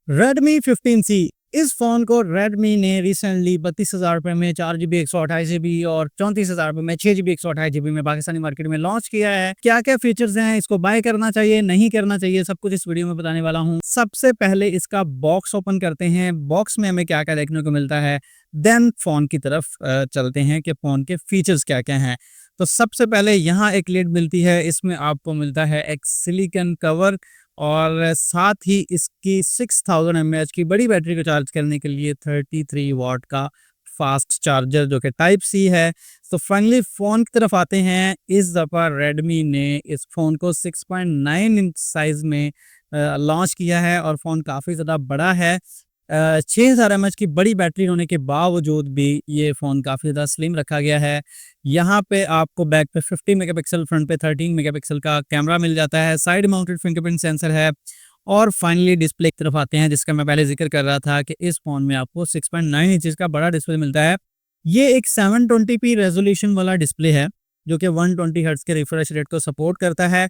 Redmi 15C इस phone को Redmi ने रिसेंटली 32,000 रुपए में 4GB 128GB और 34,000 रुपए में 6GB 128GB में पाकिस्तानी मार्केट में लॉन्च किया है। क्या-क्या फीचर्स हैं, इसको बाय करना चाहिए, नहीं करना चाहिए, सब कुछ इस वीडियो में बताने वाला हूँ। सबसे पहले इसका बॉक्स ओपन करते हैं। बॉक्स में हमें क्या-क्या देखने को मिलता है, देन फ़ोन की तरफ चलते हैं कि फ़ोन के फीचर्स क्या-क्या हैं। तो सबसे पहले यहाँ एक लिड मिलती है, इसमें आपको मिलता है एक सिलिकॉन कवर और साथ ही इसकी 6000 mAh की बड़ी बैटरी को चार्ज करने के लिए 33 वाट का फास्ट चार्जर जो कि टाइप सी है। तो फाइनली फ़ोन की तरफ आते हैं। इस दफ़ा रेडमी ने इस फ़ोन को 6.9 इंच साइज़ में लॉन्च किया है और फ़ोन काफ़ी ज़्यादा बड़ा है। 6000 mAh की बड़ी बैटरी होने के बावजूद भी ये फ़ोन काफ़ी ज़्यादा स्लिम रखा गया है। यहाँ पे आपको बैक पे 50 मेगापिक्सल, फ्रंट पे 13 मेगापिक्सल का कैमरा मिल जाता है। साइड माउंटेड फिंगरप्रिंट सेंसर है और फाइनली डिस्प्ले की तरफ आते हैं, जिसका मैं पहले ज़िक्र कर रहा था कि इस फ़ोन में आपको 6.9 इंचेस का बड़ा डिस्प्ले मिलता है। ये एक 720p रेज़ोल्यूशन वाला डिस्प्ले है, जो कि 120 हर्ट्ज़ के रिफ्रेश रेट को सपोर्ट करता है।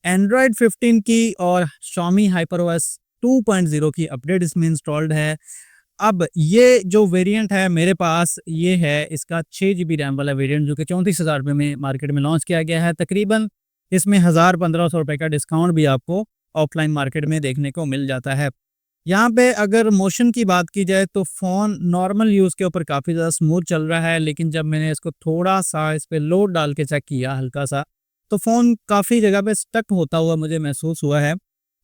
एंड्रॉयड 15 की और Xiaomi HyperOS 2.0 की अपडेट इसमें इंस्टॉल्ड है। अब ये जो वेरिएंट है मेरे पास, ये है इसका 6GB रैम वाला वेरिएंट, जो कि 34,000 रुपये में मार्केट में लॉन्च किया गया है। तकरीबन इसमें 1000-1500 रुपये का डिस्काउंट भी आपको ऑफलाइन मार्केट में देखने को मिल जाता है। यहाँ पे अगर मोशन की बात की जाए तो फ़ोन नॉर्मल यूज़ के ऊपर काफ़ी ज़्यादा स्मूथ चल रहा है, लेकिन जब मैंने इसको थोड़ा-सा इस पे लोड डाल के चेक किया हल्का-सा, तो फ़ोन काफ़ी जगह पे स्टक होता हुआ मुझे महसूस हुआ है।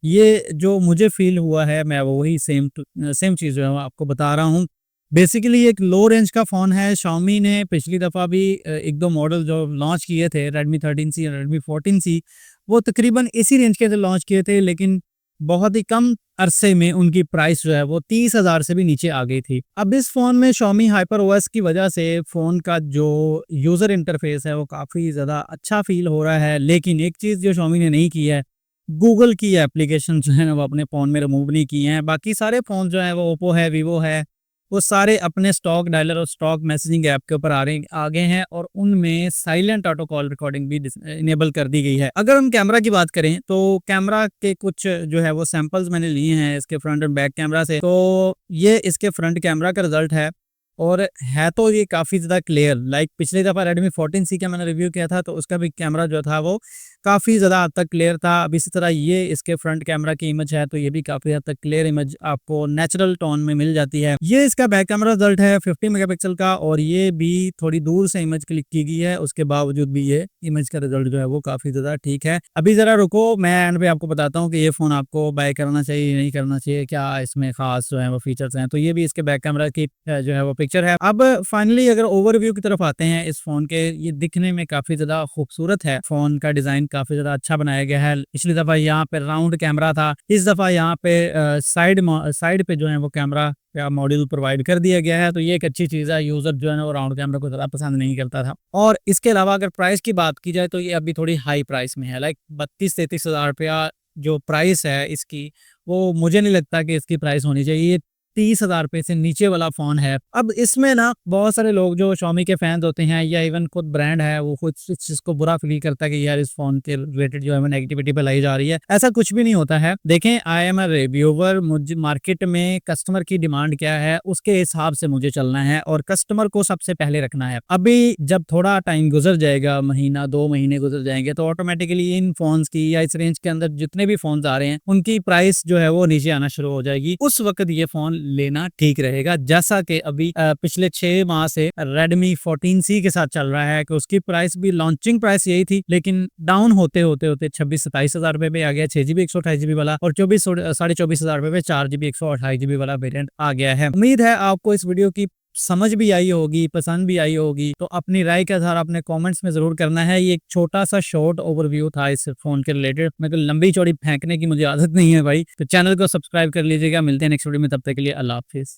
ये जो मुझे फ़ील हुआ है, मैं वही सेम चीज़ जो है वो आपको बता रहा हूँ। बेसिकली एक लो रेंज का फ़ोन है। Xiaomi ने पिछली दफ़ा भी 1-2 मॉडल जो लॉन्च किए थे, Redmi 13C और Redmi 14C, वो तकरीबन इसी रेंज के लॉन्च किए थे, लेकिन बहुत ही कम अरसे में उनकी प्राइस जो है वो 30,000 से भी नीचे आ गई थी। अब इस फ़ोन में Xiaomi HyperOS की वजह से फ़ोन का जो यूज़र इंटरफ़ेस है वो काफ़ी ज़्यादा अच्छा फ़ील हो रहा है, लेकिन एक चीज़ जो Xiaomi ने नहीं की है, गूगल की एप्लीकेशन जो है ना वो अपने फ़ोन में रिमूव नहीं किए हैं। बाकी सारे फ़ोन जो हैं वो ओप्पो है, वीवो है, वो सारे अपने स्टॉक डायलर और स्टॉक मैसेजिंग ऐप के ऊपर आ गए हैं और उनमें साइलेंट ऑटो कॉल रिकॉर्डिंग भी इनेबल कर दी गई है। अगर हम कैमरा की बात करें तो कैमरा के कुछ जो है वो सैंपल्स मैंने लिए हैं इसके फ्रंट और बैक कैमरा से। तो ये इसके फ्रंट कैमरा का रिजल्ट है और है तो ये काफ़ी ज़्यादा क्लियर। लाइक पिछली दफ़ा Redmi 14C का मैंने रिव्यू किया था, तो उसका भी कैमरा जो था वो काफ़ी ज़्यादा हद तक क्लियर था। अब इसी तरह ये इसके फ्रंट कैमरा की इमेज है, तो ये भी काफ़ी हद तक क्लियर इमेज आपको नेचुरल टोन में मिल जाती है। ये इसका बैक कैमरा रिजल्ट है 50 मेगापिक्सल का और ये भी थोड़ी दूर से इमेज क्लिक की गई है, उसके बावजूद भी ये इमेज का रिजल्ट जो है वो काफ़ी ज़्यादा ठीक है। अभी ज़रा रुको, मैं एंड पे आपको बताता हूँ कि ये फ़ोन आपको बाय करना चाहिए, नहीं करना चाहिए, क्या इसमें ख़ास जो है वो फीचर्स हैं। तो ये भी इसके बैक कैमरा की जो है वो पिक्चर है। अब फाइनली अगर ओवरव्यू की तरफ आते हैं इस फ़ोन के, ये दिखने में काफ़ी ज़्यादा खूबसूरत है। फ़ोन का डिज़ाइन काफ़ी ज़्यादा अच्छा बनाया गया है। पिछली दफ़ा यहाँ पे राउंड कैमरा था, इस दफ़ा यहाँ पे साइड पे जो है वो कैमरा का मॉड्यूल प्रोवाइड कर दिया गया है। तो ये एक अच्छी चीज़ है। यूज़र जो है ना वो राउंड कैमरा को ज़्यादा पसंद नहीं करता था। और इसके अलावा अगर प्राइस की बात की जाए तो ये अभी थोड़ी हाई प्राइस में है। लाइक 32-33 हज़ार रुपया जो प्राइस है इसकी, वो मुझे नहीं लगता कि इसकी प्राइस होनी चाहिए। 30,000 रुपए से नीचे वाला फ़ोन है। अब इसमें ना बहुत सारे लोग जो Xiaomi के फैन्स होते हैं या इवन खुद ब्रांड है, वो खुद इस चीज़ को बुरा फ़ील करता है कि यार इस फ़ोन के रिलेटेड जो है वो नेगेटिविटी फैलाई जा रही है। ऐसा कुछ भी नहीं होता है। देखें, आई एम अ रिव्यूअर, मुझे मार्केट में कस्टमर की डिमांड क्या है उसके हिसाब से मुझे चलना है और कस्टमर को सबसे पहले रखना है। अभी जब थोड़ा टाइम गुज़र जाएगा, महीना 2 महीने गुज़र जाएँगे, तो ऑटोमेटिकली इन फ़ोन्स की या इस रेंज के अंदर जितने भी फ़ोन्स आ रहे हैं, उनकी प्राइस जो है वो नीचे आना शुरू हो जाएगी। उस वक़्त ये फ़ोन लेना ठीक रहेगा। जैसा कि अभी पिछले 6 माह से Redmi 14C के साथ चल रहा है कि उसकी प्राइस भी लॉन्चिंग प्राइस यही थी, लेकिन डाउन होते 26-27 हज़ार रुपए पे आ गया 6GB 128GB वाला और 24-24.5 हज़ार रुपए पे 4GB 128GB वाला वेरिएंट आ गया है। उम्मीद है आपको इस वीडियो की समझ भी आई होगी, पसंद भी आई होगी। तो अपनी राय के आधार अपने कमेंट्स में ज़रूर करना है। ये एक छोटा-सा शॉर्ट ओवरव्यू था इस फ़ोन के रिलेटेड। मैं तो लंबी-चौड़ी फेंकने की मुझे आदत नहीं है भाई। तो चैनल को सब्सक्राइब कर लीजिएगा। मिलते हैं नेक्स्ट वीडियो में, तब तक के लिए अल्लाह हाफ़िज़।